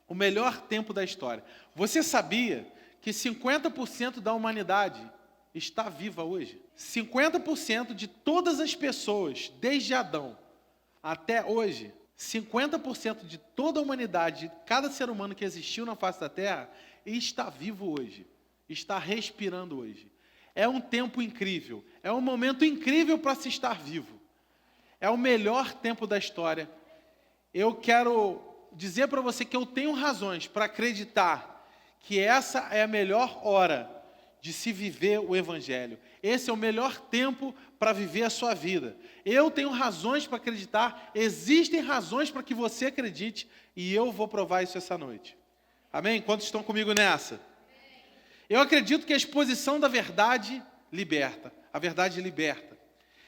O melhor tempo da história. Você sabia que 50% da humanidade está viva hoje? 50% de todas as pessoas, desde Adão até hoje, 50% de toda a humanidade, de cada ser humano que existiu na face da Terra, está vivo hoje, está respirando hoje. É um tempo incrível, é um momento incrível para se estar vivo. É o melhor tempo da história. Eu quero dizer para você que eu tenho razões para acreditar que essa é a melhor hora de se viver o Evangelho. Esse é o melhor tempo para viver a sua vida. Eu tenho razões para acreditar, existem razões para que você acredite, e eu vou provar isso essa noite. Amém? Quantos estão comigo nessa? Eu acredito que a exposição da verdade liberta. A verdade liberta.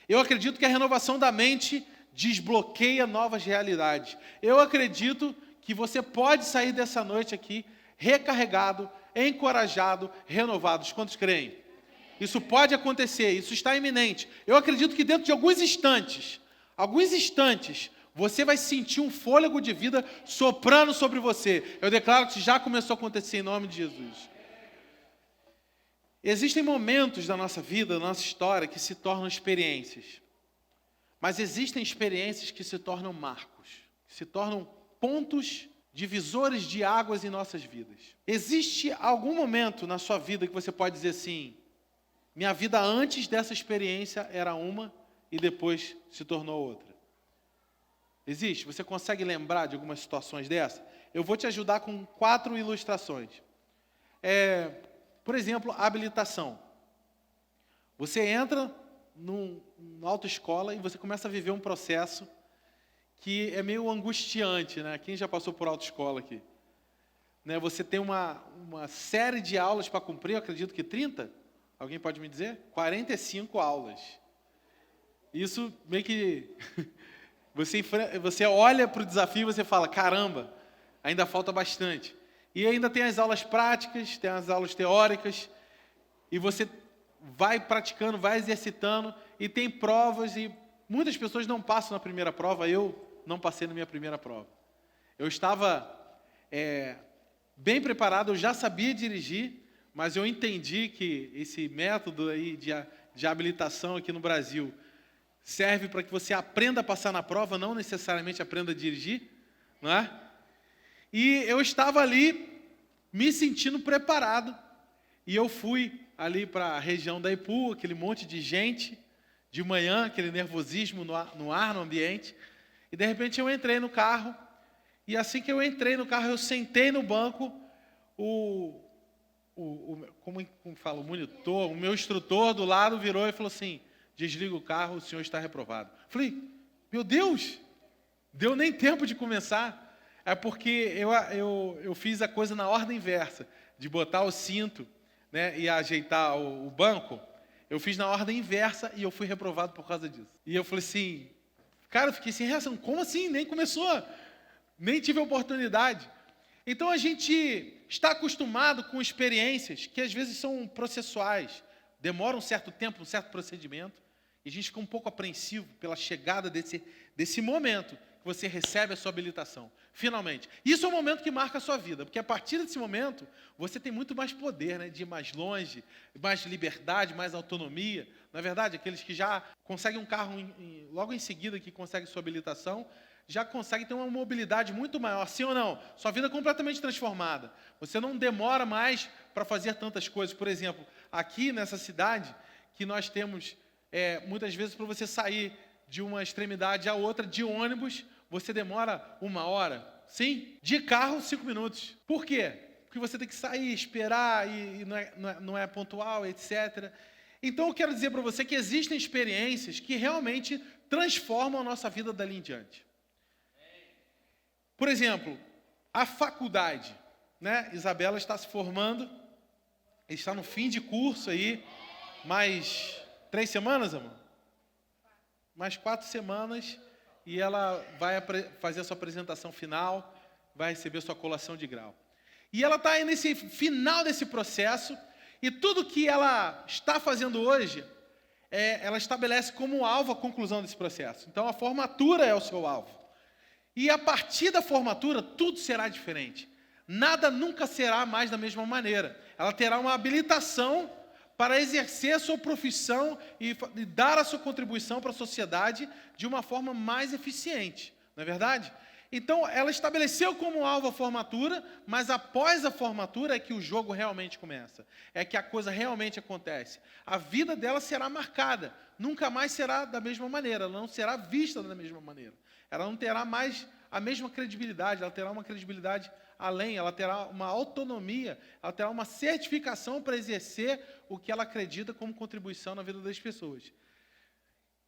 Eu acredito que a renovação da mente desbloqueia novas realidades. Eu acredito que você pode sair dessa noite aqui recarregado, encorajado, renovado. Quantos creem? Isso pode acontecer, isso está iminente. Eu acredito que dentro de alguns instantes, você vai sentir um fôlego de vida soprando sobre você. Eu declaro que já começou a acontecer em nome de Jesus. Existem momentos da nossa vida, da nossa história, que se tornam experiências. Mas existem experiências que se tornam marcos, que se tornam pontos divisores de águas em nossas vidas. Existe algum momento na sua vida que você pode dizer assim: minha vida antes dessa experiência era uma e depois se tornou outra? Existe? Você consegue lembrar de algumas situações dessas? Eu vou te ajudar com 4 ilustrações. Por exemplo, a habilitação. Você entra numa autoescola e você começa a viver um processo que é meio angustiante, né? Quem já passou por autoescola aqui? Né? Você tem uma série de aulas para cumprir, eu acredito que 30? Alguém pode me dizer? 45 aulas. Isso meio que... Você olha para o desafio e você fala, caramba, ainda falta bastante. E ainda tem as aulas práticas, tem as aulas teóricas, e você vai praticando, vai exercitando, e tem provas, e muitas pessoas não passam na primeira prova. Eu não passei na minha primeira prova. Eu estava bem preparado, eu já sabia dirigir, mas eu entendi que esse método aí de habilitação aqui no Brasil serve para que você aprenda a passar na prova, não necessariamente aprenda a dirigir, não é? E eu estava ali me sentindo preparado, e eu fui ali para a região da Ipu, aquele monte de gente, de manhã, aquele nervosismo no ar, no ambiente, e de repente eu entrei no carro, e assim que eu entrei no carro, eu sentei no banco, como fala, o monitor, o meu instrutor do lado virou e falou assim: desliga o carro, o senhor está reprovado. Falei, meu Deus, deu nem tempo de começar. É porque eu fiz a coisa na ordem inversa, de botar o cinto, né, e ajeitar o banco. Eu fiz na ordem inversa e eu fui reprovado por causa disso. E eu falei assim, cara, eu fiquei sem reação. Como assim? Nem começou, nem tive a oportunidade. Então a gente está acostumado com experiências que às vezes são processuais, demoram um certo tempo, um certo procedimento, e a gente fica um pouco apreensivo pela chegada desse momento que você recebe a sua habilitação, finalmente. Isso é um momento que marca a sua vida, porque a partir desse momento, você tem muito mais poder, né, de ir mais longe, mais liberdade, mais autonomia. Na verdade, aqueles que já conseguem um carro logo em seguida que conseguem sua habilitação, já conseguem ter uma mobilidade muito maior, sim ou não? Sua vida é completamente transformada. Você não demora mais para fazer tantas coisas. Por exemplo, aqui nessa cidade, que nós temos, muitas vezes, para você sair de uma extremidade à outra, de ônibus, você demora 1 hora. Sim? De carro, 5 minutos. Por quê? Porque você tem que sair, esperar, e não é pontual, etc. Então, eu quero dizer para você que existem experiências que realmente transformam a nossa vida dali em diante. Por exemplo, a faculdade, né? Isabela está se formando, está no fim de curso aí, mais 3 semanas, amor? Mais 4 semanas, e ela vai fazer a sua apresentação final, vai receber sua colação de grau. E ela está aí nesse final desse processo, e tudo que ela está fazendo hoje, ela estabelece como alvo a conclusão desse processo. Então, a formatura é o seu alvo. E a partir da formatura, tudo será diferente. nada nunca será mais da mesma maneira. Ela terá uma habilitação para exercer a sua profissão e dar a sua contribuição para a sociedade de uma forma mais eficiente, não é verdade? Então, ela estabeleceu como alvo a formatura, mas após a formatura é que o jogo realmente começa, é que a coisa realmente acontece. A vida dela será marcada, nunca mais será da mesma maneira, ela não será vista da mesma maneira. Ela não terá mais a mesma credibilidade, ela terá uma credibilidade além, ela terá uma autonomia, ela terá uma certificação para exercer o que ela acredita como contribuição na vida das pessoas.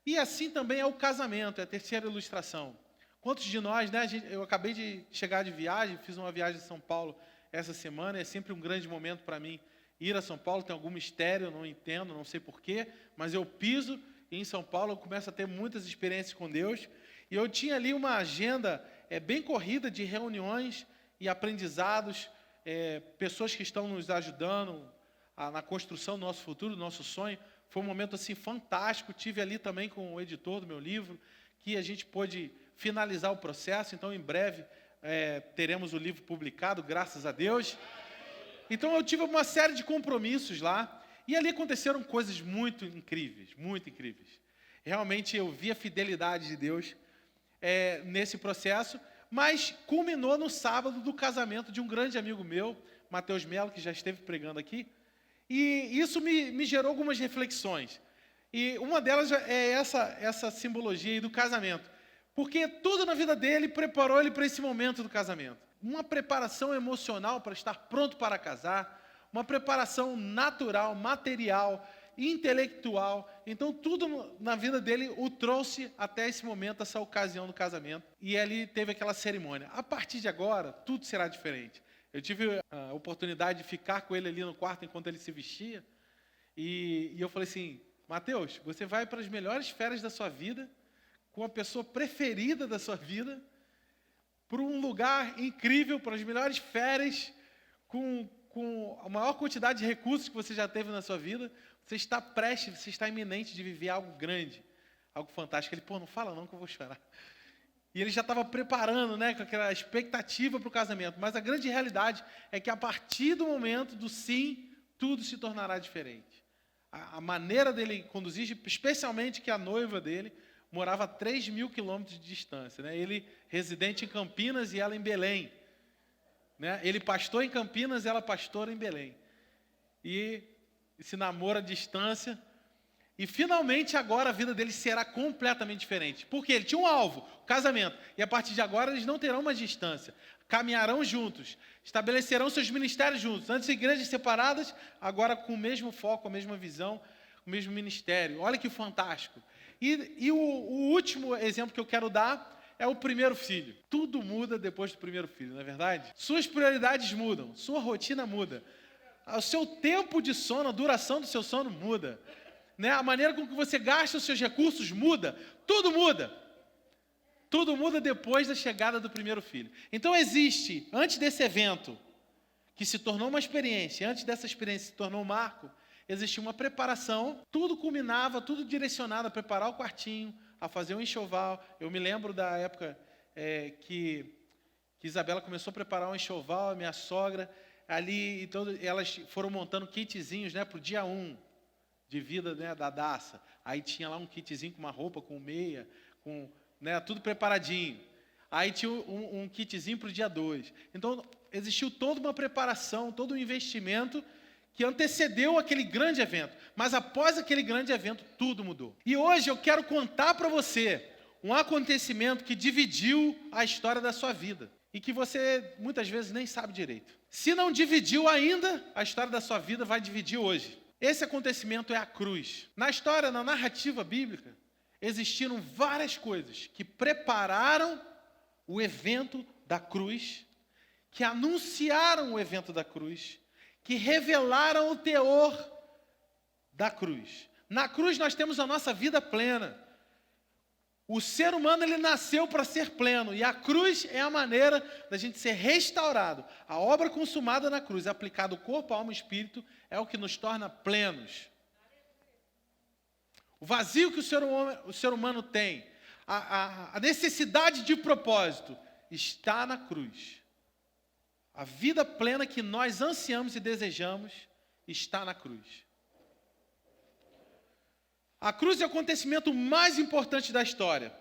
E assim também é o casamento, é a terceira ilustração. Quantos de nós, né, eu acabei de chegar de viagem, fiz uma viagem a São Paulo essa semana, é sempre um grande momento para mim ir a São Paulo, tem algum mistério, eu não entendo, não sei porquê, mas eu piso e em São Paulo eu começo a ter muitas experiências com Deus, e eu tinha ali uma agenda bem corrida de reuniões e aprendizados, pessoas que estão nos ajudando na construção do nosso futuro, do nosso sonho. Foi um momento assim fantástico, tive ali também com o editor do meu livro, que a gente pôde finalizar o processo, então em breve teremos o livro publicado, graças a Deus. Então eu tive uma série de compromissos lá, e ali aconteceram coisas muito incríveis, muito incríveis. Realmente eu vi a fidelidade de Deus nesse processo, mas culminou no sábado do casamento de um grande amigo meu, Matheus Melo, que já esteve pregando aqui, e isso me gerou algumas reflexões. E uma delas é essa simbologia aí do casamento. Porque tudo na vida dele preparou ele para esse momento do casamento. Uma preparação emocional para estar pronto para casar, uma preparação natural, material, intelectual. Então, tudo na vida dele o trouxe até esse momento, essa ocasião do casamento. E ali teve aquela cerimônia. A partir de agora, tudo será diferente. Eu tive a oportunidade de ficar com ele ali no quarto enquanto ele se vestia. E eu falei assim, Matheus, você vai para as melhores férias da sua vida, com a pessoa preferida da sua vida, para um lugar incrível, para as melhores férias, com a maior quantidade de recursos que você já teve na sua vida. Você está prestes, você está iminente de viver algo grande, algo fantástico. Ele, não fala não que eu vou chorar. E ele já estava preparando, né, com aquela expectativa para o casamento. Mas a grande realidade é que a partir do momento do sim, tudo se tornará diferente. A maneira dele conduzir, especialmente que a noiva dele morava a 3.000 quilômetros de distância, né? Ele residente em Campinas e ela em Belém, né? Ele pastor em Campinas e ela pastora em Belém. E se namora à distância. E finalmente agora a vida dele será completamente diferente. Porque ele tinha um alvo, o casamento. E a partir de agora eles não terão uma distância. Caminharão juntos, estabelecerão seus ministérios juntos. Antes igrejas separadas, agora com o mesmo foco, a mesma visão, o mesmo ministério. Olha que fantástico. E o último exemplo que eu quero dar é o primeiro filho. Tudo muda depois do primeiro filho, não é verdade? Suas prioridades mudam, sua rotina muda. O seu tempo de sono, a duração do seu sono muda. Né? A maneira com que você gasta os seus recursos muda. Tudo muda. Tudo muda depois da chegada do primeiro filho. Então existe, antes desse evento, que se tornou uma experiência, antes dessa experiência se tornou um marco, existia uma preparação, tudo culminava, tudo direcionado a preparar o quartinho, a fazer um enxoval. Eu me lembro da época que Isabela começou a preparar um enxoval, a minha sogra, ali, então, elas foram montando kitzinhos, né, para o dia 1 de vida, né, da Daça. Aí tinha lá um kitzinho com uma roupa, com meia, com, né, tudo preparadinho. Aí tinha um kitzinho para o dia 2. Então, existiu toda uma preparação, todo um investimento que antecedeu aquele grande evento. Mas após aquele grande evento, tudo mudou. E hoje eu quero contar para você um acontecimento que dividiu a história da sua vida. E que você, muitas vezes, nem sabe direito. Se não dividiu ainda, a história da sua vida vai dividir hoje. Esse acontecimento é a cruz. Na história, na narrativa bíblica, existiram várias coisas que prepararam o evento da cruz, que anunciaram o evento da cruz, que revelaram o teor da cruz. Na cruz nós temos a nossa vida plena. O ser humano ele nasceu para ser pleno, e a cruz é a maneira da gente ser restaurado. A obra consumada na cruz, aplicada ao corpo, alma e espírito, é o que nos torna plenos. O vazio que o ser humano tem, a necessidade de propósito, está na cruz. A vida plena que nós ansiamos e desejamos está na cruz. A cruz é o acontecimento mais importante da história.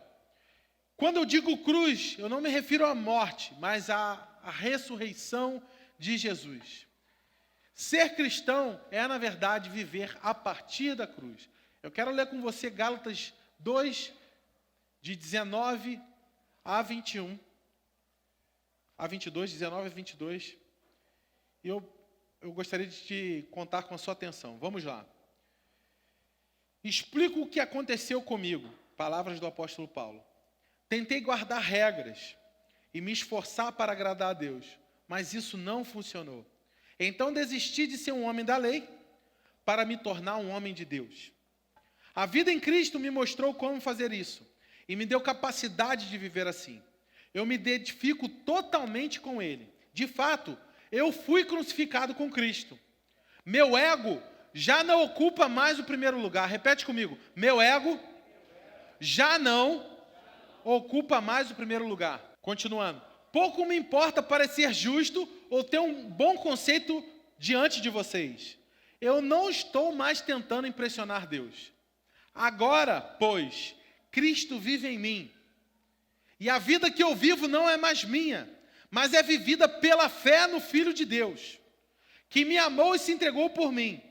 Quando eu digo cruz, eu não me refiro à morte, mas à ressurreição de Jesus. Ser cristão é, na verdade, viver a partir da cruz. Eu quero ler com você Gálatas 2, de 19 a 21. A 22, 19 a 22. E eu gostaria de te contar com a sua atenção. Vamos lá. Explico o que aconteceu comigo. Palavras do apóstolo Paulo. Tentei guardar regras e me esforçar para agradar a Deus, mas isso não funcionou. Então desisti de ser um homem da lei para me tornar um homem de Deus. A vida em Cristo me mostrou como fazer isso e me deu capacidade de viver assim. Eu me identifico totalmente com Ele. De fato, eu fui crucificado com Cristo. Meu ego já não ocupa mais o primeiro lugar. Repete comigo. Meu ego já não ocupa mais o primeiro lugar. Continuando. Pouco me importa parecer justo ou ter um bom conceito diante de vocês. Eu não estou mais tentando impressionar Deus. Agora, pois, Cristo vive em mim. E a vida que eu vivo não é mais minha, mas é vivida pela fé no Filho de Deus, que me amou e se entregou por mim.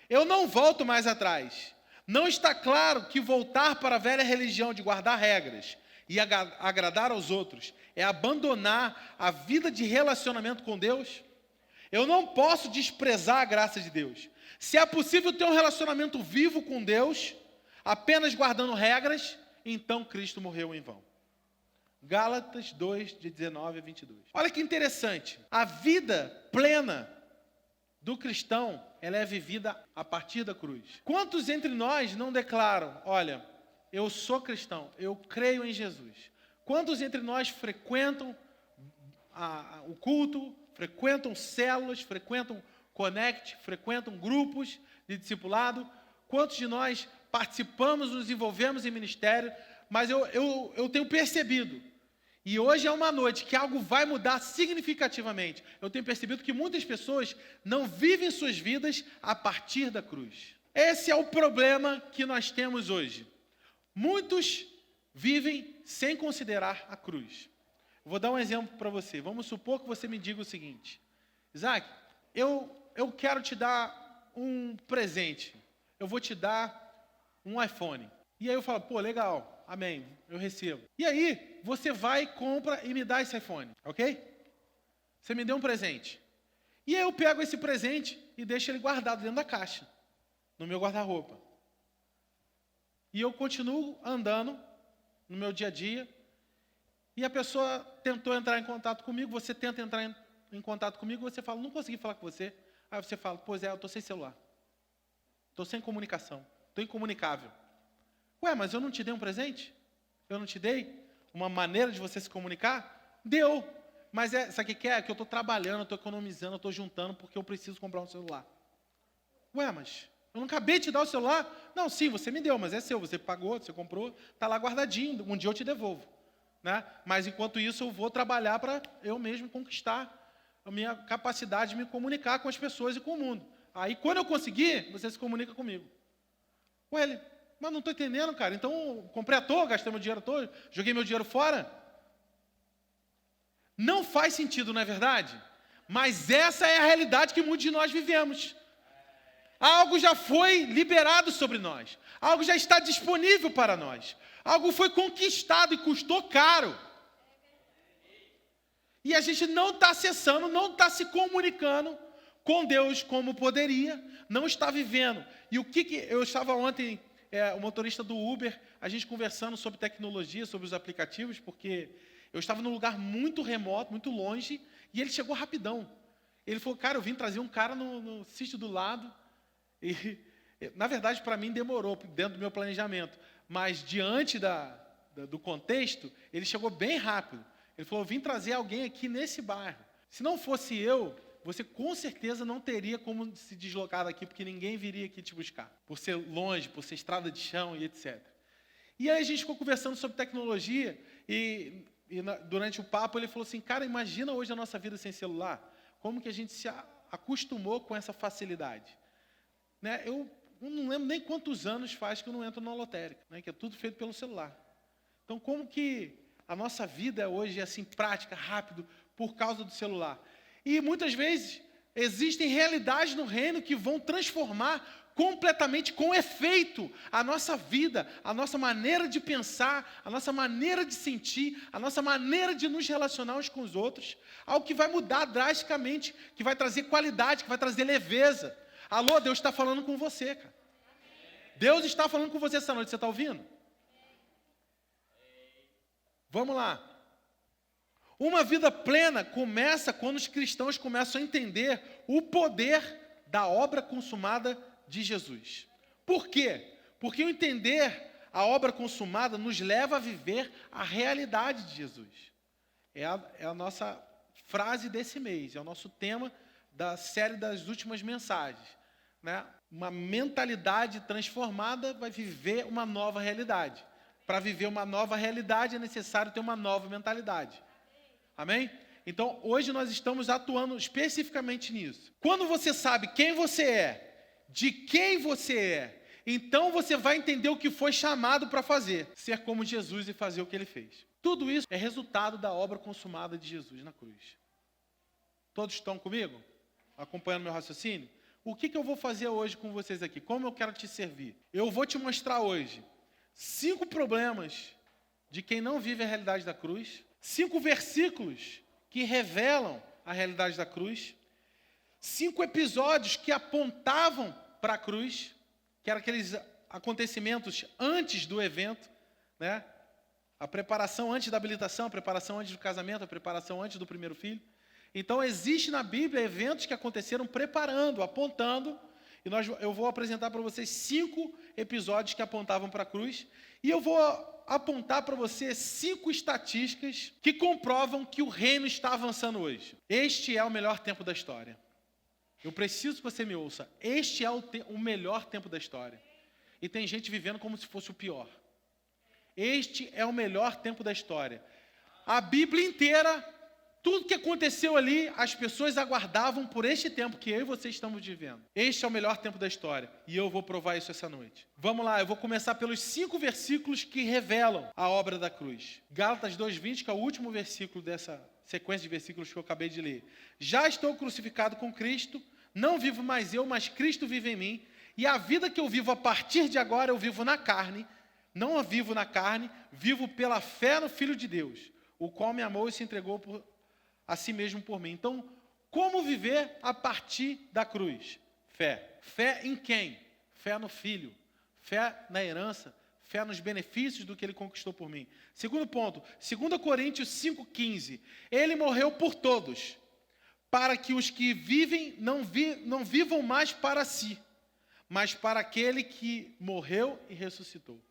Eu não volto mais atrás. Não está claro que voltar para a velha religião de guardar regras e agradar aos outros é abandonar a vida de relacionamento com Deus? Eu não posso desprezar a graça de Deus. Se é possível ter um relacionamento vivo com Deus, apenas guardando regras, então Cristo morreu em vão. Gálatas 2, de 19 a 22. Olha que interessante. A vida plena do cristão, ela é vivida a partir da cruz. Quantos entre nós não declaram, olha, eu sou cristão, eu creio em Jesus? Quantos entre nós frequentam o culto, frequentam células, frequentam Connect, frequentam grupos de discipulado? Quantos de nós participamos, nos envolvemos em ministério? Mas eu tenho percebido, e hoje é uma noite que algo vai mudar significativamente. Eu tenho percebido que muitas pessoas não vivem suas vidas a partir da cruz. Esse é o problema que nós temos hoje. Muitos vivem sem considerar a cruz. Vou dar um exemplo para você. Vamos supor que você me diga o seguinte: Isaac, eu quero te dar um presente. Eu vou te dar um iPhone. E aí eu falo, pô, legal, amém, eu recebo. E aí, você vai, compra e me dá esse iPhone, ok? Você me deu um presente. E aí eu pego esse presente e deixo ele guardado dentro da caixa, no meu guarda-roupa. E eu continuo andando no meu dia a dia, e a pessoa tentou entrar em contato comigo, você tenta entrar em contato comigo, você fala, não consegui falar com você. Aí você fala, pois é, eu estou sem celular. Estou sem comunicação, estou incomunicável. Ué, mas eu não te dei um presente? Eu não te dei uma maneira de você se comunicar? Deu. Mas sabe o que é? Que eu estou trabalhando, eu estou economizando, eu estou juntando porque eu preciso comprar um celular. Ué, mas eu não acabei de te dar o celular? Não, sim, você me deu, mas é seu. Você pagou, você comprou, está lá guardadinho. Um dia eu te devolvo. Né? Mas enquanto isso eu vou trabalhar para eu mesmo conquistar a minha capacidade de me comunicar com as pessoas e com o mundo. Aí quando eu conseguir, você se comunica comigo. Ué, mas não estou entendendo, cara. Então, comprei à toa, gastei meu dinheiro à toa, joguei meu dinheiro fora. Não faz sentido, não é verdade? Mas essa é a realidade que muitos de nós vivemos. Algo já foi liberado sobre nós. Algo já está disponível para nós. Algo foi conquistado e custou caro. E a gente não está acessando, não está se comunicando com Deus como poderia, não está vivendo. E o que eu estava ontem... o motorista do Uber, a gente conversando sobre tecnologia, sobre os aplicativos, porque eu estava num lugar muito remoto, muito longe, e ele chegou rapidão. Ele falou, cara, eu vim trazer um cara no sítio do lado, e na verdade para mim demorou, dentro do meu planejamento, mas diante do contexto, ele chegou bem rápido. Ele falou, eu vim trazer alguém aqui nesse bairro. Se não fosse eu, você com certeza não teria como se deslocar daqui, porque ninguém viria aqui te buscar, por ser longe, por ser estrada de chão e etc. E aí a gente ficou conversando sobre tecnologia, e durante o papo ele falou assim, cara, imagina hoje a nossa vida sem celular. Como que a gente se acostumou com essa facilidade. Né? Eu não lembro nem quantos anos faz que eu não entro na lotérica, né? Que é tudo feito pelo celular. Então, como que a nossa vida hoje é assim, prática, rápido, por causa do celular? E muitas vezes existem realidades no reino que vão transformar completamente, com efeito, a nossa vida, a nossa maneira de pensar, a nossa maneira de sentir, a nossa maneira de nos relacionar uns com os outros, algo que vai mudar drasticamente, que vai trazer qualidade, que vai trazer leveza. Alô, Deus está falando com você, cara. Deus está falando com você essa noite, você está ouvindo? Vamos lá. Uma vida plena começa quando os cristãos começam a entender o poder da obra consumada de Jesus. Por quê? Porque o entender a obra consumada nos leva a viver a realidade de Jesus. É a nossa frase desse mês, é o nosso tema da série das últimas mensagens. Né? Uma mentalidade transformada vai viver uma nova realidade. Para viver uma nova realidade é necessário ter uma nova mentalidade. Amém? Então, hoje nós estamos atuando especificamente nisso. Quando você sabe quem você é, de quem você é, então você vai entender o que foi chamado para fazer. Ser como Jesus e fazer o que ele fez. Tudo isso é resultado da obra consumada de Jesus na cruz. Todos estão comigo? Acompanhando meu raciocínio? O que eu vou fazer hoje com vocês aqui? Como eu quero te servir? Eu vou te mostrar hoje 5 problemas de quem não vive a realidade da cruz, 5 versículos que revelam a realidade da cruz, 5 episódios que apontavam para a cruz, que eram aqueles acontecimentos antes do evento, né? A preparação antes da habilitação, a preparação antes do casamento, a preparação antes do primeiro filho. Então, existe na Bíblia eventos que aconteceram preparando, apontando, e eu vou apresentar para vocês 5 episódios que apontavam para a cruz, e eu vou apontar para você 5 estatísticas que comprovam que o reino está avançando hoje. Este é o melhor tempo da história. Eu preciso que você me ouça. Este é o melhor tempo da história. E tem gente vivendo como se fosse o pior. Este é o melhor tempo da história. A Bíblia inteira, tudo que aconteceu ali, as pessoas aguardavam por este tempo que eu e você estamos vivendo. Este é o melhor tempo da história. E eu vou provar isso essa noite. Vamos lá, eu vou começar pelos 5 versículos que revelam a obra da cruz. Gálatas 2:20, que é o último versículo dessa sequência de versículos que eu acabei de ler. Já estou crucificado com Cristo, não vivo mais eu, mas Cristo vive em mim. E a vida que eu vivo a partir de agora, eu vivo na carne. Não a vivo na carne, vivo pela fé no Filho de Deus, o qual me amou e se entregou a si mesmo por mim. Então, como viver a partir da cruz? Fé. Fé em quem? Fé no Filho. Fé na herança. Fé nos benefícios do que ele conquistou por mim. Segundo ponto, 2 Coríntios 5,15. Ele morreu por todos, para que os que vivem não vivam mais para si, mas para aquele que morreu e ressuscitou.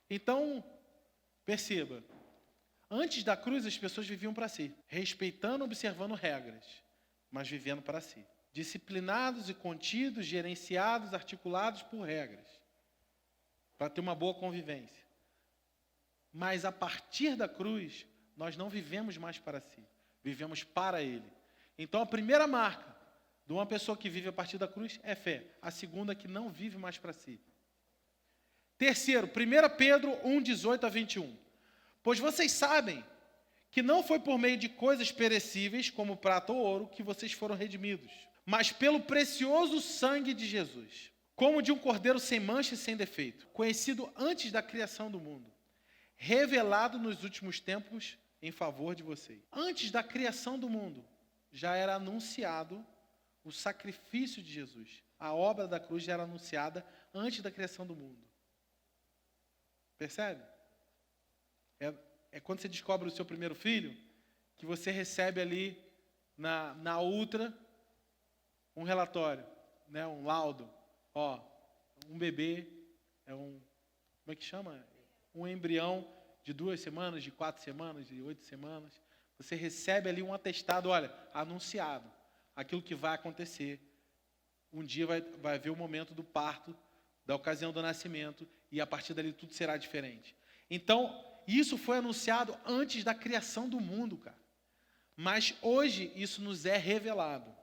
Então, perceba, antes da cruz as pessoas viviam para si, respeitando, observando regras, mas vivendo para si. Disciplinados e contidos, gerenciados, articulados por regras, para ter uma boa convivência. Mas a partir da cruz, nós não vivemos mais para si, vivemos para Ele. Então a primeira marca de uma pessoa que vive a partir da cruz é fé. A segunda é que não vive mais para si. Terceiro, 1 Pedro 1:18-21. Pois vocês sabem que não foi por meio de coisas perecíveis, como prata ou ouro, que vocês foram redimidos, mas pelo precioso sangue de Jesus, como de um cordeiro sem mancha e sem defeito, conhecido antes da criação do mundo, revelado nos últimos tempos em favor de vocês. Antes da criação do mundo, já era anunciado o sacrifício de Jesus. A obra da cruz já era anunciada antes da criação do mundo. Percebe? É quando você descobre o seu primeiro filho, que você recebe ali na ultra um relatório, né, um laudo. Ó, um bebê, como é que chama? Um embrião de 2 semanas, de 4 semanas, de 8 semanas. Você recebe ali um atestado, olha, anunciado, aquilo que vai acontecer. Um dia vai haver o momento do parto, da ocasião do nascimento, e a partir dali tudo será diferente. Então, E isso foi anunciado antes da criação do mundo, cara. Mas hoje isso nos é revelado.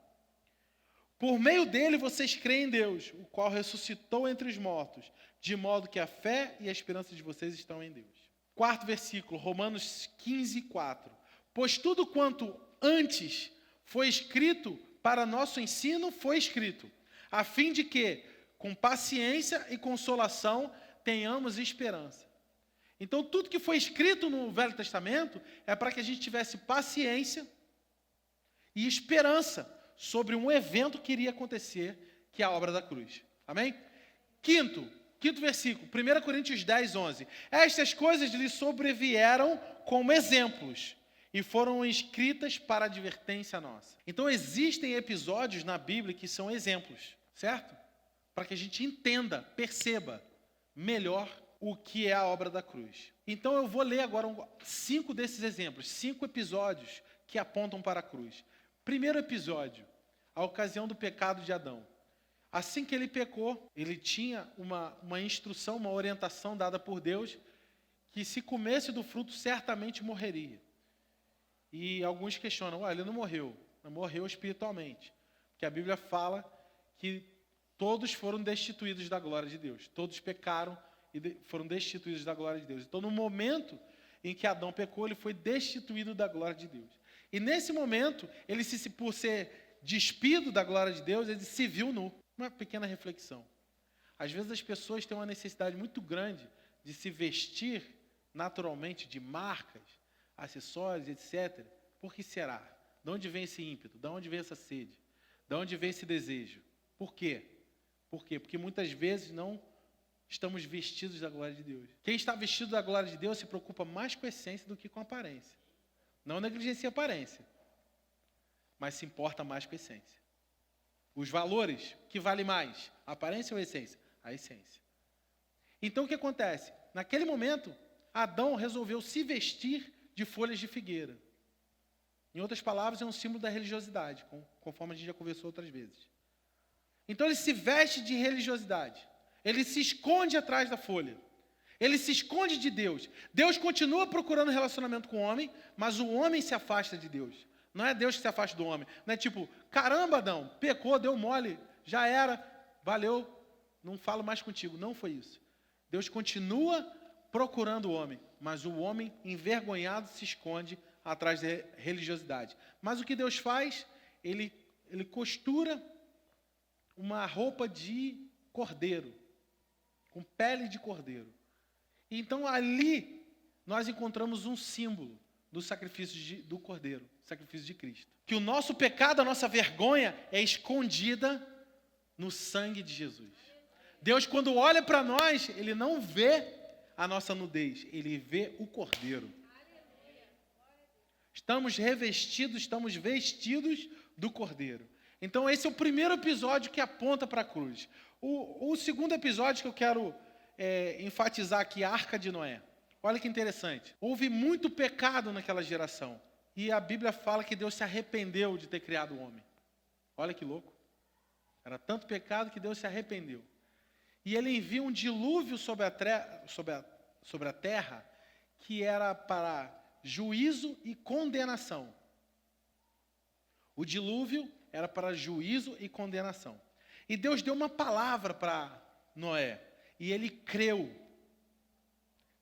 Por meio dele vocês creem em Deus, o qual ressuscitou entre os mortos, de modo que a fé e a esperança de vocês estão em Deus. Quarto versículo, Romanos 15, 4. Pois tudo quanto antes foi escrito para nosso ensino foi escrito, a fim de que, com paciência e consolação, tenhamos esperança. Então, tudo que foi escrito no Velho Testamento é para que a gente tivesse paciência e esperança sobre um evento que iria acontecer, que é a obra da cruz. Amém? Quinto versículo, 1 Coríntios 10, 11. Estas coisas lhe sobrevieram como exemplos e foram escritas para advertência nossa. Então, existem episódios na Bíblia que são exemplos, certo? Para que a gente entenda, perceba melhor o que é a obra da cruz. Então, eu vou ler agora 5 desses exemplos, 5 episódios que apontam para a cruz. Primeiro episódio, a ocasião do pecado de Adão. Assim que ele pecou, ele tinha uma instrução, uma orientação dada por Deus, que se comesse do fruto, certamente morreria. E alguns questionam, ele não morreu espiritualmente. Porque a Bíblia fala que todos foram destituídos da glória de Deus. Todos pecaram e foram destituídos da glória de Deus. Então, no momento em que Adão pecou, ele foi destituído da glória de Deus. E nesse momento, ele por ser despido da glória de Deus, ele se viu nu. Uma pequena reflexão. Às vezes as pessoas têm uma necessidade muito grande de se vestir naturalmente de marcas, acessórios, etc. Por que será? De onde vem esse ímpeto? De onde vem essa sede? De onde vem esse desejo? Por quê? Por quê? Porque muitas vezes não estamos vestidos da glória de Deus. Quem está vestido da glória de Deus se preocupa mais com a essência do que com a aparência. Não negligencia a aparência, mas se importa mais com a essência. Os valores, que vale mais? A aparência ou a essência? A essência. Então, o que acontece? Naquele momento, Adão resolveu se vestir de folhas de figueira. Em outras palavras, é um símbolo da religiosidade, conforme a gente já conversou outras vezes. Então, ele se veste de religiosidade. Ele se esconde atrás da folha. Ele se esconde de Deus. Deus continua procurando relacionamento com o homem, mas o homem se afasta de Deus. Não é Deus que se afasta do homem. Não é tipo, caramba, Adão, pecou, deu mole, já era, valeu, não falo mais contigo. Não foi isso. Deus continua procurando o homem, mas o homem envergonhado se esconde atrás da religiosidade. Mas o que Deus faz? Ele costura uma roupa de cordeiro, com pele de cordeiro. Então ali nós encontramos um símbolo do sacrifício do cordeiro, sacrifício de Cristo. Que o nosso pecado, a nossa vergonha é escondida no sangue de Jesus. Deus, quando olha para nós, Ele não vê a nossa nudez, Ele vê o cordeiro. Estamos revestidos, estamos vestidos do cordeiro. Então esse é o primeiro episódio que aponta para a cruz. O segundo episódio que eu quero enfatizar aqui, a Arca de Noé. Olha que interessante. Houve muito pecado naquela geração. E a Bíblia fala que Deus se arrependeu de ter criado o homem. Olha que louco. Era tanto pecado que Deus se arrependeu. E Ele envia um dilúvio sobre a terra que era para juízo e condenação. O dilúvio era para juízo e condenação. E Deus deu uma palavra para Noé. E ele creu.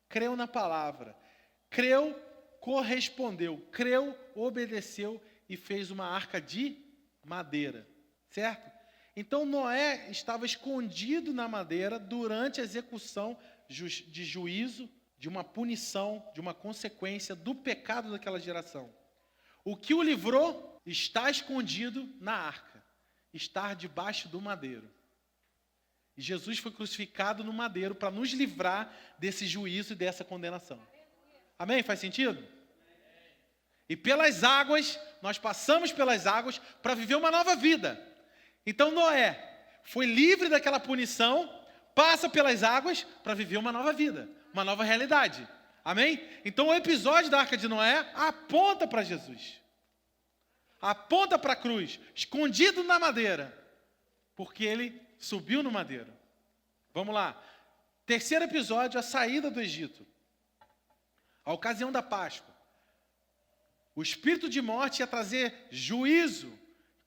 Creu na palavra. Creu, correspondeu. Creu, obedeceu e fez uma arca de madeira. Certo? Então Noé estava escondido na madeira durante a execução de juízo, de uma punição, de uma consequência do pecado daquela geração. O que o livrou está escondido na arca, está debaixo do madeiro. E Jesus foi crucificado no madeiro para nos livrar desse juízo e dessa condenação. Amém? Faz sentido? E pelas águas, nós passamos pelas águas para viver uma nova vida. Então Noé foi livre daquela punição, passa pelas águas para viver uma nova vida, uma nova realidade. Amém? Então o episódio da Arca de Noé aponta para Jesus. Aponta para a cruz, escondido na madeira, porque ele subiu no madeiro. Vamos lá. Terceiro episódio, a saída do Egito. A ocasião da Páscoa. O espírito de morte ia trazer juízo,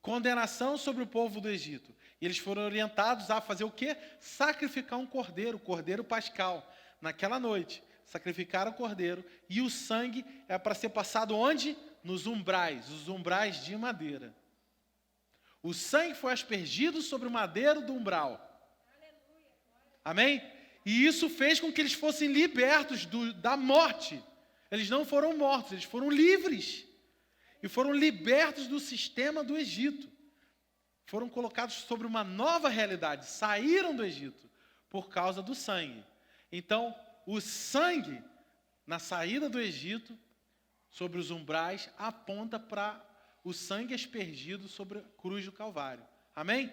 condenação sobre o povo do Egito. E eles foram orientados a fazer o quê? Sacrificar um cordeiro, o cordeiro pascal. Naquela noite, sacrificaram o cordeiro e o sangue é para ser passado onde? Nos umbrais, os umbrais de madeira. O sangue foi aspergido sobre o madeiro do umbral. Amém? E isso fez com que eles fossem libertos da morte. Eles não foram mortos, eles foram livres. E foram libertos do sistema do Egito. Foram colocados sobre uma nova realidade. Saíram do Egito por causa do sangue. Então, o sangue na saída do Egito, sobre os umbrais, aponta para o sangue aspergido sobre a cruz do Calvário. Amém?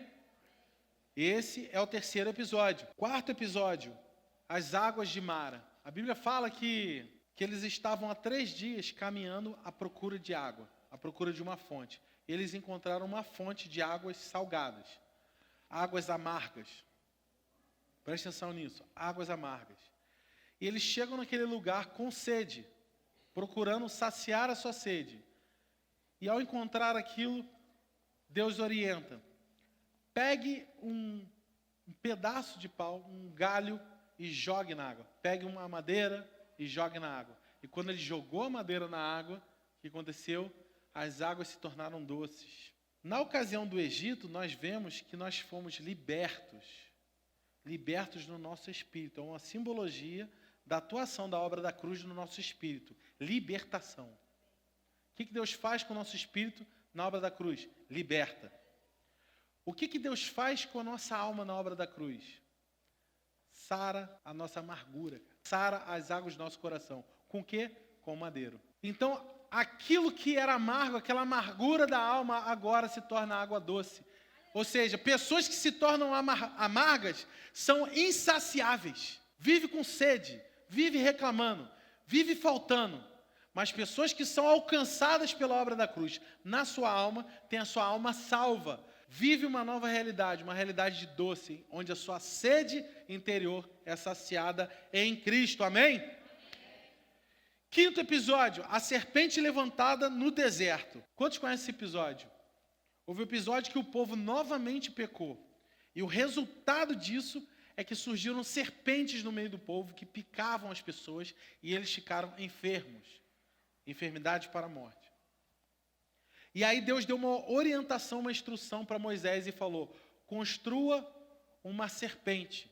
Esse é o terceiro episódio. Quarto episódio, as águas de Mara. A Bíblia fala que eles estavam há 3 dias caminhando à procura de água, à procura de uma fonte. Eles encontraram uma fonte de águas salgadas, águas amargas. Preste atenção nisso, águas amargas. E eles chegam naquele lugar com sede, procurando saciar a sua sede. E ao encontrar aquilo, Deus orienta. Pegue um pedaço de pau, um galho e jogue na água. Pegue uma madeira e jogue na água. E quando ele jogou a madeira na água, o que aconteceu? As águas se tornaram doces. Na ocasião do Egito, nós vemos que nós fomos libertos no nosso espírito. É uma simbologia da atuação da obra da cruz no nosso espírito. Libertação. O que Deus faz com o nosso espírito na obra da cruz? Liberta. O que Deus faz com a nossa alma na obra da cruz? Sara a nossa amargura. Sara as águas do nosso coração. Com o quê? Com o madeiro. Então, aquilo que era amargo, aquela amargura da alma, agora se torna água doce. Ou seja, pessoas que se tornam amargas são insaciáveis. Vive com sede, vive reclamando, vive faltando. Mas pessoas que são alcançadas pela obra da cruz, na sua alma, tem a sua alma salva. Vive uma nova realidade, uma realidade de doce, onde a sua sede interior é saciada em Cristo. Amém? Quinto episódio, a serpente levantada no deserto. Quantos conhecem esse episódio? Houve um episódio que o povo novamente pecou. E o resultado disso é que surgiram serpentes no meio do povo que picavam as pessoas e eles ficaram enfermos. Enfermidade para a morte. E aí Deus deu uma orientação, uma instrução para Moisés e falou: construa uma serpente.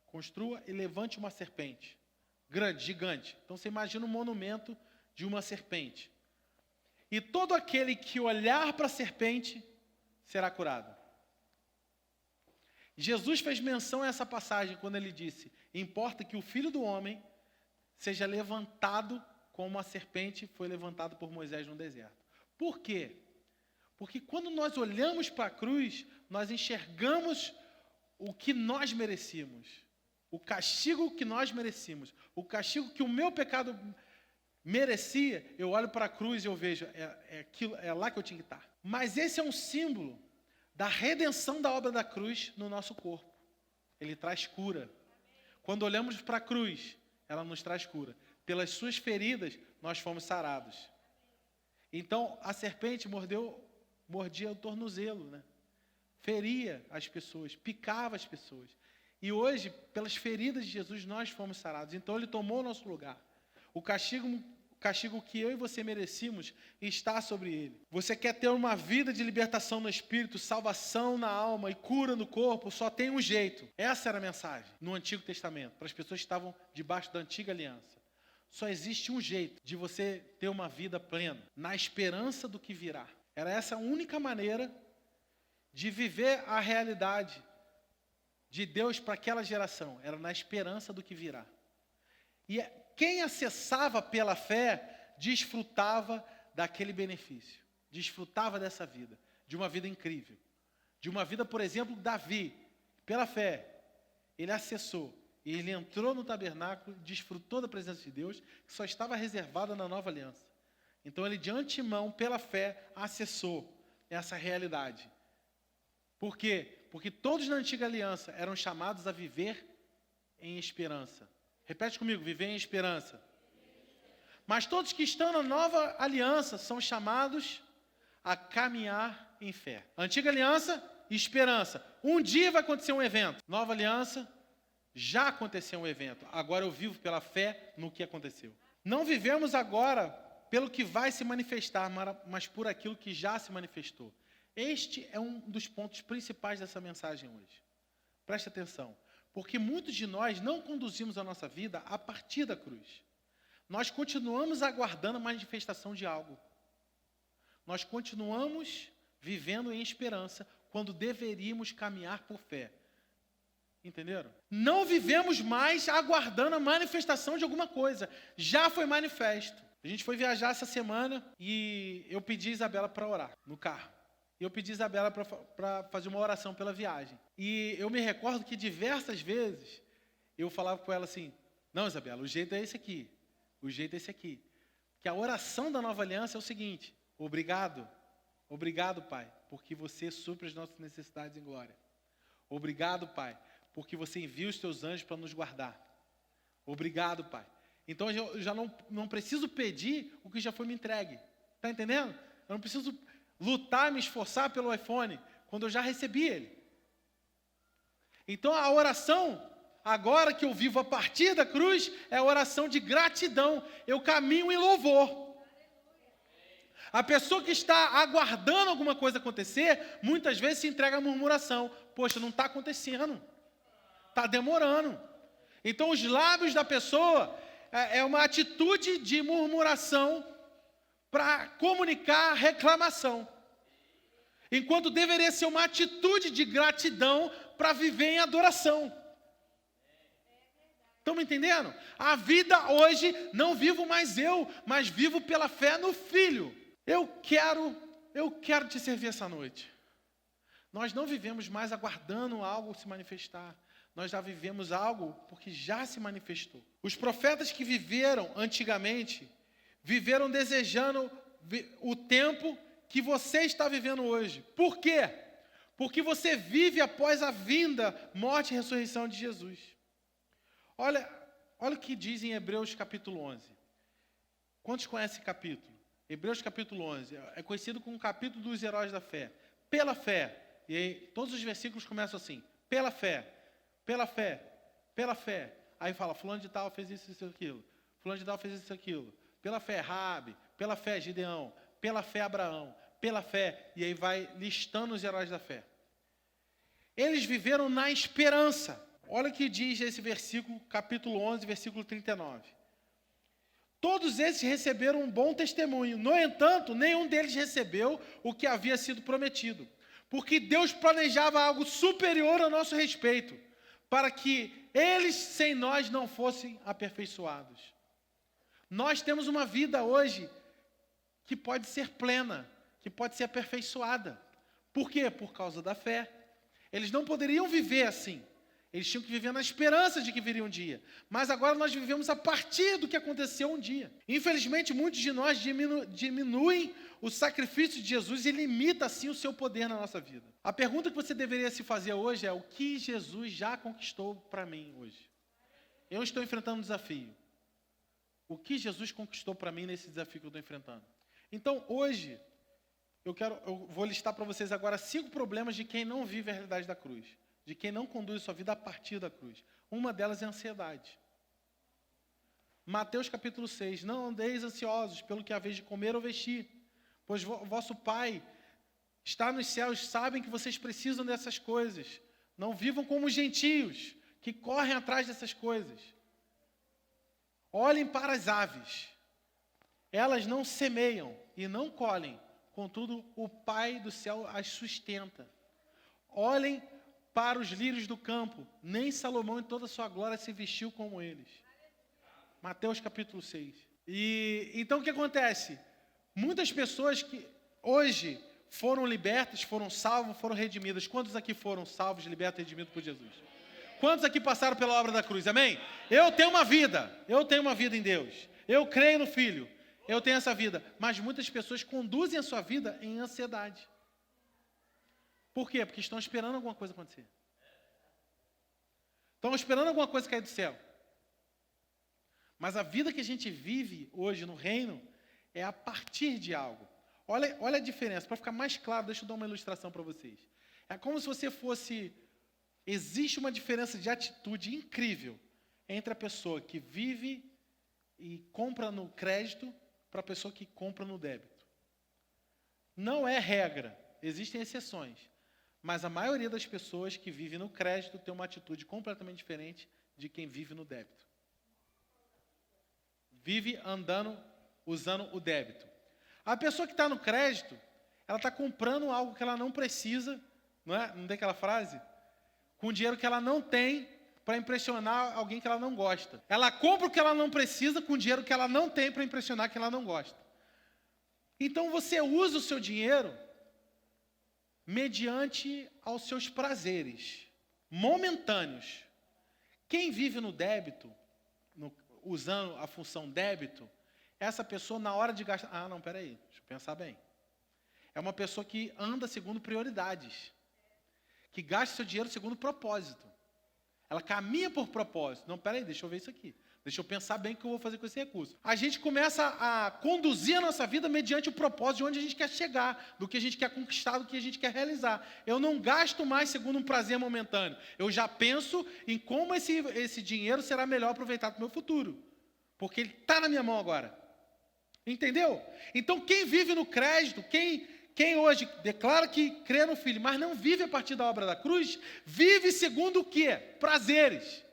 Construa e levante uma serpente. Grande, gigante. Então você imagina um monumento de uma serpente. E todo aquele que olhar para a serpente será curado. Jesus fez menção a essa passagem quando ele disse: importa que o Filho do Homem seja levantado como a serpente foi levantada por Moisés no deserto. Por quê? Porque quando nós olhamos para a cruz, nós enxergamos o que nós merecíamos. O castigo que nós merecíamos. O castigo que o meu pecado merecia, eu olho para a cruz e eu vejo, é lá que eu tinha que estar. Mas esse é um símbolo da redenção da obra da cruz no nosso corpo. Ele traz cura. Quando olhamos para a cruz, ela nos traz cura. Pelas suas feridas, nós fomos sarados. Então, a serpente mordia o tornozelo, né? Feria as pessoas, picava as pessoas. E hoje, pelas feridas de Jesus, nós fomos sarados. Então, Ele tomou o nosso lugar. O castigo que eu e você merecíamos está sobre Ele. Você quer ter uma vida de libertação no espírito, salvação na alma e cura no corpo? Só tem um jeito. Essa era a mensagem no Antigo Testamento, para as pessoas que estavam debaixo da antiga aliança. Só existe um jeito de você ter uma vida plena, na esperança do que virá. Era essa a única maneira de viver a realidade de Deus para aquela geração. Era na esperança do que virá. E quem acessava pela fé, desfrutava daquele benefício. Desfrutava dessa vida, de uma vida incrível. De uma vida, por exemplo, Davi, pela fé, ele acessou. E ele entrou no tabernáculo, desfrutou da presença de Deus, que só estava reservada na nova aliança. Então ele de antemão, pela fé, acessou essa realidade. Por quê? Porque todos na antiga aliança eram chamados a viver em esperança. Repete comigo, viver em esperança. Mas todos que estão na nova aliança são chamados a caminhar em fé. Antiga aliança, esperança. Um dia vai acontecer um evento. Nova aliança, já aconteceu um evento. Agora eu vivo pela fé no que aconteceu. Não vivemos agora pelo que vai se manifestar, mas por aquilo que já se manifestou. Este é um dos pontos principais dessa mensagem hoje. Preste atenção. Porque muitos de nós não conduzimos a nossa vida a partir da cruz. Nós continuamos aguardando a manifestação de algo. Nós continuamos vivendo em esperança quando deveríamos caminhar por fé. Entenderam? Não vivemos mais aguardando a manifestação de alguma coisa. Já foi manifesto. A gente foi viajar essa semana e eu pedi a Isabela para orar no carro. Eu pedi a Isabela para fazer uma oração pela viagem. E eu me recordo que diversas vezes eu falava com ela assim, não, Isabela, o jeito é esse aqui. O jeito é esse aqui. Que a oração da nova aliança é o seguinte, obrigado, Pai, porque você supre as nossas necessidades em glória. Obrigado, Pai, porque você envia os teus anjos para nos guardar. Obrigado, Pai. Então eu já não preciso pedir o que já foi me entregue. Está entendendo? Eu não preciso lutar, me esforçar pelo iPhone, quando eu já recebi ele. Então a oração, agora que eu vivo a partir da cruz, é a oração de gratidão. Eu caminho em louvor. A pessoa que está aguardando alguma coisa acontecer, muitas vezes se entrega à murmuração. Poxa, não está acontecendo. Está demorando. Então os lábios da pessoa é uma atitude de murmuração para comunicar reclamação. Enquanto deveria ser uma atitude de gratidão para viver em adoração. Estão me entendendo? A vida hoje não vivo mais eu, mas vivo pela fé no Filho. Eu quero te servir essa noite. Nós não vivemos mais aguardando algo se manifestar. Nós já vivemos algo porque já se manifestou. Os profetas que viveram antigamente, viveram desejando o tempo que você está vivendo hoje. Por quê? Porque você vive após a vinda, morte e ressurreição de Jesus. Olha o que diz em Hebreus capítulo 11. Quantos conhecem esse capítulo? Hebreus capítulo 11. É conhecido como o capítulo dos heróis da fé. Pela fé. E aí, todos os versículos começam assim. Pela fé. Pela fé. Pela fé. Aí fala, fulano de tal fez isso e aquilo. Fulano de tal fez isso e aquilo. Pela fé, Raabe. Pela fé, Gideão. Pela fé, Abraão. Pela fé. E aí vai listando os heróis da fé. Eles viveram na esperança. Olha o que diz esse versículo, capítulo 11, versículo 39. Todos esses receberam um bom testemunho. No entanto, nenhum deles recebeu o que havia sido prometido. Porque Deus planejava algo superior ao nosso respeito, para que eles sem nós não fossem aperfeiçoados. Nós temos uma vida hoje que pode ser plena, que pode ser aperfeiçoada. Por quê? Por causa da fé. Eles não poderiam viver assim. Eles tinham que viver na esperança de que viria um dia. Mas agora nós vivemos a partir do que aconteceu um dia. Infelizmente, muitos de nós diminuem o sacrifício de Jesus e limita assim o seu poder na nossa vida. A pergunta que você deveria se fazer hoje é: o que Jesus já conquistou para mim hoje? Eu estou enfrentando um desafio. O que Jesus conquistou para mim nesse desafio que eu estou enfrentando? Então, hoje, eu vou listar para vocês agora 5 problemas de quem não vive a realidade da cruz. De quem não conduz sua vida a partir da cruz. Uma delas é a ansiedade. Mateus capítulo 6. Não andeis ansiosos pelo que haveis de comer ou vestir, pois vosso Pai está nos céus, sabem que vocês precisam dessas coisas. Não vivam como gentios, que correm atrás dessas coisas. Olhem para as aves. Elas não semeiam e não colhem, contudo o Pai do céu as sustenta. Olhem para os lírios do campo, nem Salomão em toda a sua glória se vestiu como eles. Mateus capítulo 6. E então o que acontece? Muitas pessoas que hoje foram libertas, foram salvos, foram redimidas. Quantos aqui foram salvos, libertos e redimidos por Jesus? Quantos aqui passaram pela obra da cruz? Amém? Eu tenho uma vida em Deus. Eu creio no Filho. Eu tenho essa vida. Mas muitas pessoas conduzem a sua vida em ansiedade. Por quê? Porque estão esperando alguma coisa acontecer. Estão esperando alguma coisa cair do céu. Mas a vida que a gente vive hoje no reino é a partir de algo. Olha a diferença. Para ficar mais claro, deixa eu dar uma ilustração para vocês. É como se você fosse... Existe uma diferença de atitude incrível entre a pessoa que vive e compra no crédito para a pessoa que compra no débito. Não é regra, existem exceções. Mas a maioria das pessoas que vivem no crédito tem uma atitude completamente diferente de quem vive no débito. Vive usando o débito. A pessoa que está no crédito, ela está comprando algo que ela não precisa, não é? Não tem aquela frase? Com dinheiro que ela não tem para impressionar alguém que ela não gosta. Ela compra o que ela não precisa com dinheiro que ela não tem para impressionar quem ela não gosta. Então você usa o seu dinheiro mediante aos seus prazeres momentâneos. Quem vive no débito, usando a função débito, essa pessoa na hora de gastar... Ah, não, peraí, deixa eu pensar bem. É uma pessoa que anda segundo prioridades. Que gasta seu dinheiro segundo propósito. Ela caminha por propósito. Não, peraí, deixa eu ver isso aqui. Deixa eu pensar bem o que eu vou fazer com esse recurso. A gente começa a conduzir a nossa vida mediante o propósito de onde a gente quer chegar, do que a gente quer conquistar, do que a gente quer realizar. Eu não gasto mais segundo um prazer momentâneo. Eu já penso em como esse dinheiro será melhor aproveitado para o meu futuro. Porque ele está na minha mão agora. Entendeu? Então, quem vive no crédito, quem hoje declara que crê no Filho, mas não vive a partir da obra da cruz, vive segundo o quê? Prazeres.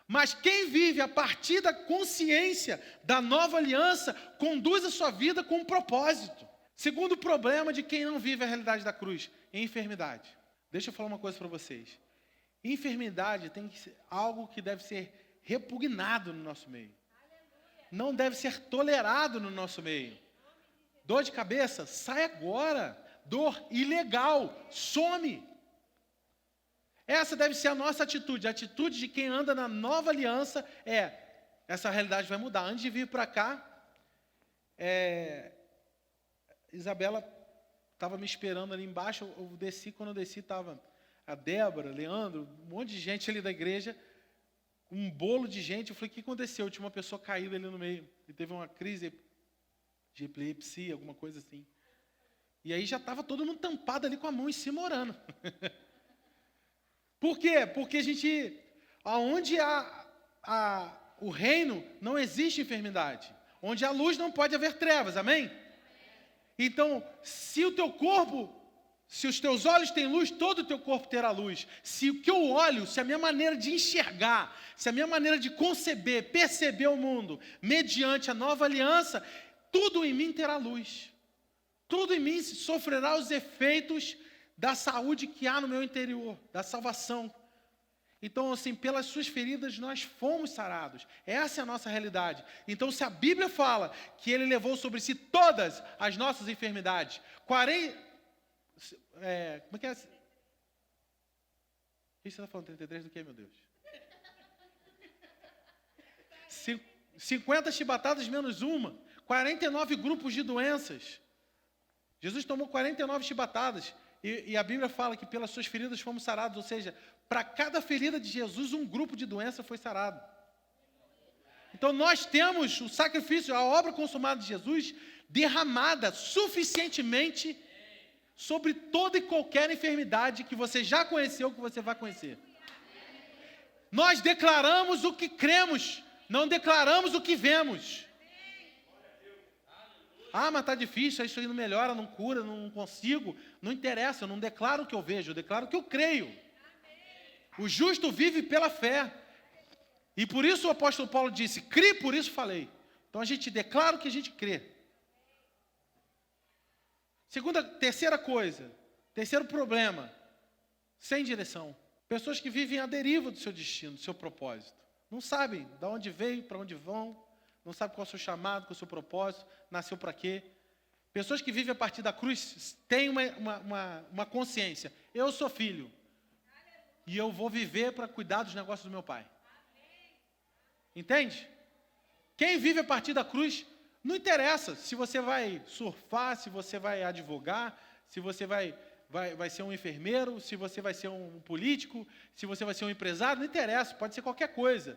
Mas quem vive a partir da consciência da nova aliança, conduz a sua vida com um propósito. Segundo problema de quem não vive a realidade da cruz, enfermidade. Deixa eu falar uma coisa para vocês. Enfermidade tem que ser algo que deve ser repugnado no nosso meio. Não deve ser tolerado no nosso meio. Dor de cabeça, sai agora. Dor ilegal, some. Essa deve ser a nossa atitude. A atitude de quem anda na nova aliança essa realidade vai mudar. Antes de vir para cá, Isabela estava me esperando ali embaixo. Eu desci, quando eu desci estava a Débora, Leandro, um monte de gente ali da igreja, um bolo de gente. Eu falei, o que aconteceu? Tinha uma pessoa caída ali no meio, e teve uma crise de epilepsia, alguma coisa assim. E aí já estava todo mundo tampado ali com a mão em cima orando. Por quê? Porque aonde há o reino, não existe enfermidade. Onde há luz, não pode haver trevas, amém? Então, se os teus olhos têm luz, todo o teu corpo terá luz. Se o que eu olho, se a minha maneira de enxergar, se a minha maneira de conceber, perceber o mundo, mediante a nova aliança, tudo em mim terá luz. Tudo em mim sofrerá os efeitos da saúde que há no meu interior, da salvação. Então, assim, pelas suas feridas nós fomos sarados. Essa é a nossa realidade. Então, se a Bíblia fala que Ele levou sobre si todas as nossas enfermidades, como é que é? O que você está falando? 33 do que, meu Deus? 50 chibatadas menos uma. 49 grupos de doenças. Jesus tomou 49 chibatadas. E a Bíblia fala que pelas suas feridas fomos sarados. Ou seja, para cada ferida de Jesus, um grupo de doença foi sarado. Então nós temos o sacrifício, a obra consumada de Jesus, derramada suficientemente sobre toda e qualquer enfermidade que você já conheceu, que você vai conhecer. Nós declaramos o que cremos, não declaramos o que vemos. Ah, mas está difícil, isso aí não melhora, não cura, não consigo. Não interessa, eu não declaro o que eu vejo, eu declaro o que eu creio. O justo vive pela fé. E por isso o apóstolo Paulo disse, crie, por isso falei. Então a gente declara o que a gente crê. Terceiro problema, sem direção. Pessoas que vivem à deriva do seu destino, do seu propósito. Não sabem de onde veio, para onde vão. Não sabe qual é o seu chamado, qual é o seu propósito, nasceu para quê. Pessoas que vivem a partir da cruz têm uma consciência. Eu sou filho. E eu vou viver para cuidar dos negócios do meu pai. Entende? Quem vive a partir da cruz, não interessa se você vai surfar, se você vai advogar, se você vai ser um enfermeiro, se você vai ser um político, se você vai ser um empresário, não interessa, pode ser qualquer coisa.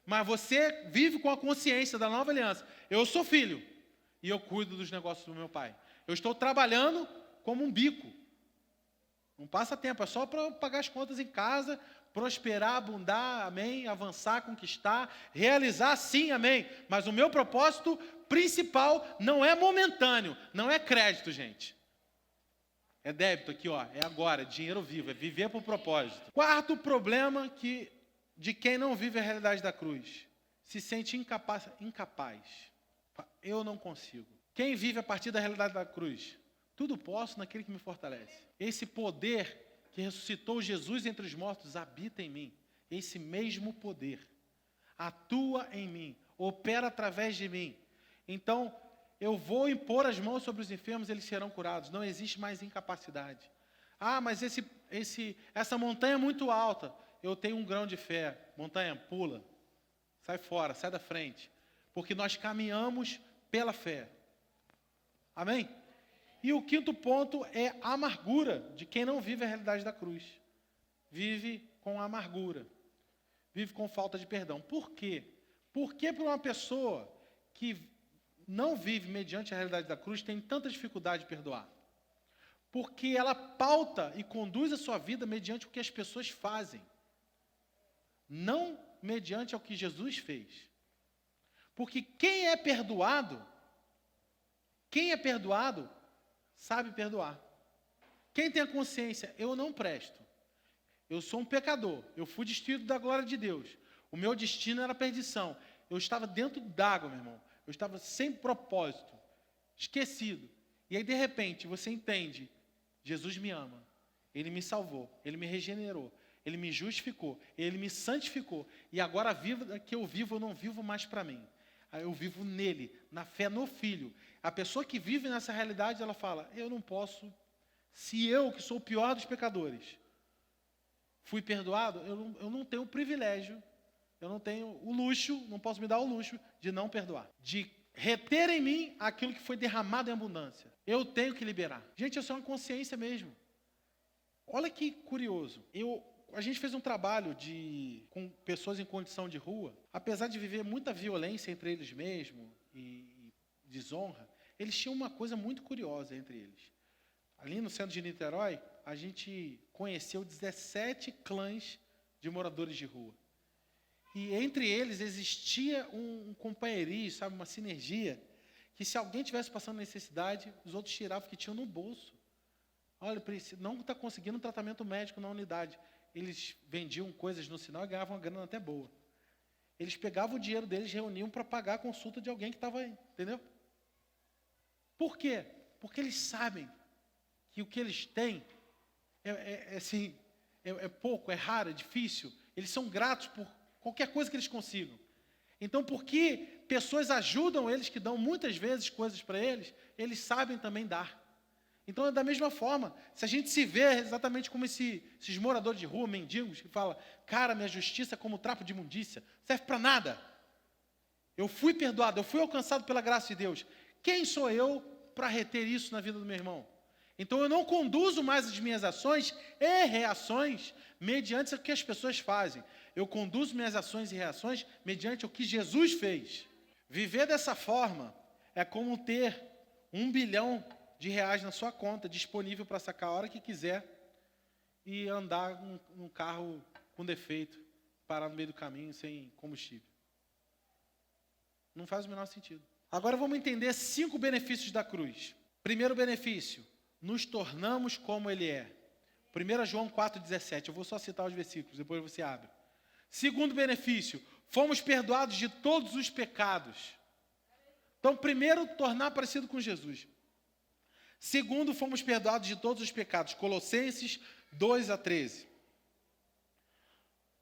Mas você vive com a consciência da nova aliança. Eu sou filho e eu cuido dos negócios do meu pai. Eu estou trabalhando como um bico. Não passa tempo, é só para pagar as contas em casa, prosperar, abundar, amém, avançar, conquistar, realizar, sim, amém. Mas o meu propósito principal não é momentâneo, não é crédito, gente. É débito aqui, ó, é agora, é dinheiro vivo, é viver por propósito. Quarto problema de quem não vive a realidade da cruz, se sente incapaz. Eu não consigo. Quem vive a partir da realidade da cruz? Tudo posso naquele que me fortalece. Esse poder que ressuscitou Jesus entre os mortos habita em mim. Esse mesmo poder atua em mim, opera através de mim. Então, eu vou impor as mãos sobre os enfermos, eles serão curados. Não existe mais incapacidade. Ah, mas essa montanha é muito alta. Eu tenho um grão de fé. Montanha, pula. Sai fora, sai da frente. Porque nós caminhamos pela fé. Amém? E o quinto ponto é a amargura de quem não vive a realidade da cruz. Vive com amargura. Vive com falta de perdão. Por quê? Porque para uma pessoa que não vive mediante a realidade da cruz tem tanta dificuldade de perdoar? Porque ela pauta e conduz a sua vida mediante o que as pessoas fazem. Não mediante ao que Jesus fez. Porque quem é perdoado sabe perdoar. Quem tem a consciência, eu não presto. Eu sou um pecador. Eu fui destituído da glória de Deus. O meu destino era a perdição. Eu estava dentro d'água, meu irmão. Eu estava sem propósito, esquecido. E aí, de repente, você entende, Jesus me ama. Ele me salvou, Ele me regenerou, Ele me justificou, Ele me santificou. E agora a vida que eu vivo, eu não vivo mais para mim. Eu vivo nele, na fé no Filho. A pessoa que vive nessa realidade, ela fala, eu não posso, se eu, que sou o pior dos pecadores, fui perdoado, eu não tenho o privilégio, eu não tenho o luxo, não posso me dar o luxo de não perdoar. De reter em mim aquilo que foi derramado em abundância. Eu tenho que liberar. Gente, isso é uma consciência mesmo. Olha que curioso. A gente fez um trabalho com pessoas em condição de rua. Apesar de viver muita violência entre eles mesmos e desonra, eles tinham uma coisa muito curiosa entre eles. Ali no centro de Niterói, a gente conheceu 17 clãs de moradores de rua. E entre eles existia um companheirismo, sabe, uma sinergia, que se alguém estivesse passando necessidade, os outros tiravam o que tinham no bolso. Olha, não está conseguindo um tratamento médico na unidade. Eles vendiam coisas no sinal e ganhavam uma grana até boa. Eles pegavam o dinheiro deles, reuniam para pagar a consulta de alguém que estava aí, entendeu? Por quê? Porque eles sabem que o que eles têm é pouco, é raro, é difícil. Eles são gratos por qualquer coisa que eles consigam. Então, porque pessoas ajudam eles, que dão muitas vezes coisas para eles, eles sabem também dar. Então, da mesma forma, se a gente se vê exatamente como esses moradores de rua, mendigos, que falam, cara, minha justiça é como trapo de imundícia, serve para nada. Eu fui perdoado, eu fui alcançado pela graça de Deus. Quem sou eu para reter isso na vida do meu irmão? Então, eu não conduzo mais as minhas ações e reações mediante o que as pessoas fazem. Eu conduzo minhas ações e reações mediante o que Jesus fez. Viver dessa forma é como ter R$1 bilhão na sua conta, disponível para sacar a hora que quiser e andar num carro com defeito, parar no meio do caminho sem combustível. Não faz o menor sentido. Agora vamos entender 5 benefícios da cruz. Primeiro benefício, nos tornamos como Ele é. 1 João 4,17, eu vou só citar os versículos, depois você abre. Segundo benefício, fomos perdoados de todos os pecados. Então, primeiro, tornar parecido com Jesus. Segundo, fomos perdoados de todos os pecados. Colossenses 2:13.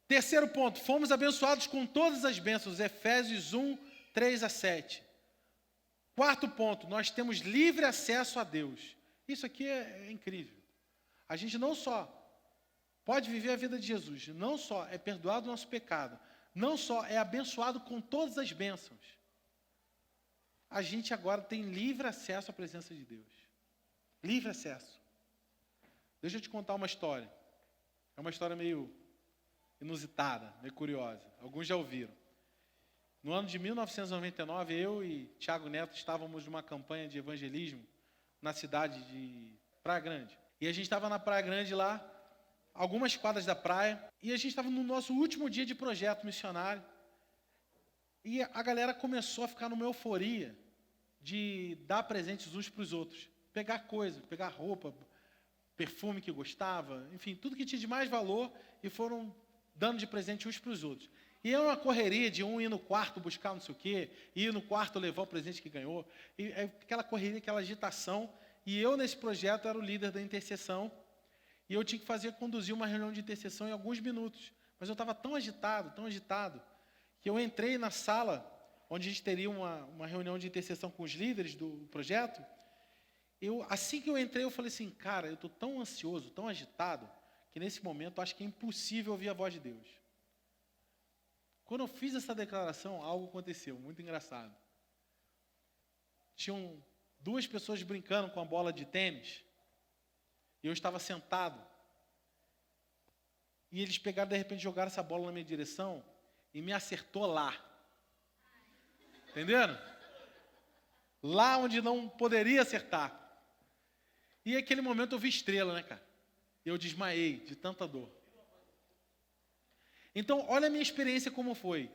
Terceiro ponto, fomos abençoados com todas as bênçãos. Efésios 1:3-7. Quarto ponto, nós temos livre acesso a Deus. Isso aqui é incrível. A gente não só pode viver a vida de Jesus, não só é perdoado o nosso pecado, não só é abençoado com todas as bênçãos. A gente agora tem livre acesso à presença de Deus. Livre acesso. Deixa eu te contar uma história. É uma história meio inusitada, meio curiosa. Alguns já ouviram. No ano de 1999, eu e Tiago Neto estávamos numa campanha de evangelismo na cidade de Praia Grande. E a gente estava na Praia Grande lá, algumas quadras da praia, e a gente estava no nosso último dia de projeto missionário. E a galera começou a ficar numa euforia de dar presentes uns para os outros. Pegar coisa, pegar roupa, perfume que gostava, enfim, tudo que tinha de mais valor, e foram dando de presente uns para os outros. E é uma correria de um ir no quarto buscar não sei o quê, ir no quarto levar o presente que ganhou. E é aquela correria, aquela agitação. E eu, nesse projeto, era o líder da intercessão. E eu tinha que conduzir uma reunião de intercessão em alguns minutos. Mas eu estava tão agitado, que eu entrei na sala, onde a gente teria uma reunião de intercessão com os líderes do projeto. Assim que eu entrei, eu falei assim, cara, eu estou tão ansioso, tão agitado, que nesse momento eu acho que é impossível ouvir a voz de Deus. Quando eu fiz essa declaração, algo aconteceu, muito engraçado. Tinham 2 pessoas brincando com a bola de tênis, e eu estava sentado. E eles pegaram, de repente, jogaram essa bola na minha direção, e me acertou lá. Entenderam? Lá onde não poderia acertar. E naquele momento eu vi estrela, né, cara? Eu desmaiei de tanta dor. Então, olha a minha experiência como foi.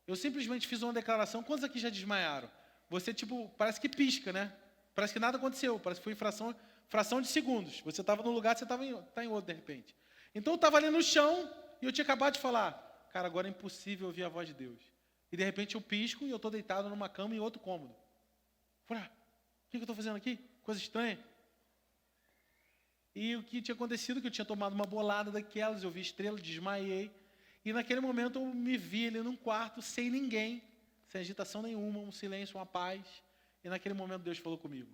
Eu simplesmente fiz uma declaração. Quantos aqui já desmaiaram? Você, parece que pisca, né? Parece que nada aconteceu. Parece que foi fração de segundos. Você estava num lugar, você está em outro, de repente. Então, eu estava ali no chão e eu tinha acabado de falar. Cara, agora é impossível ouvir a voz de Deus. E, de repente, eu pisco e eu estou deitado numa cama em outro cômodo. Falei, o que eu estou fazendo aqui? Coisa estranha. E o que tinha acontecido, que eu tinha tomado uma bolada daquelas, eu vi estrela, desmaiei. E naquele momento eu me vi ali num quarto, sem ninguém, sem agitação nenhuma, um silêncio, uma paz. E naquele momento Deus falou comigo.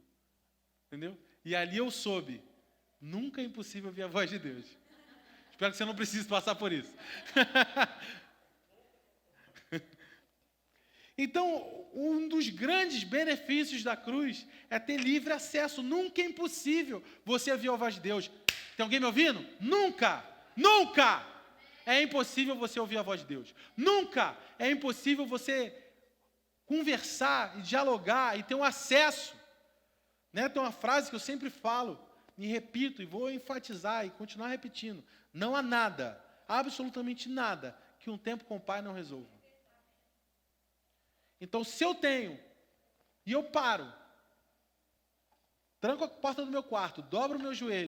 Entendeu? E ali eu soube, nunca é impossível ouvir a voz de Deus. Espero que você não precise passar por isso. Então, um dos grandes benefícios da cruz é ter livre acesso. Nunca é impossível você ouvir a voz de Deus. Tem alguém me ouvindo? Nunca! Nunca! É impossível você ouvir a voz de Deus. Nunca é impossível você conversar e dialogar e ter um acesso. Né? Tem uma frase que eu sempre falo, e repito, e vou enfatizar e continuar repetindo. Não há nada, absolutamente nada, que um tempo com o Pai não resolva. Então, se eu tenho, e eu paro, tranco a porta do meu quarto, dobro o meu joelho,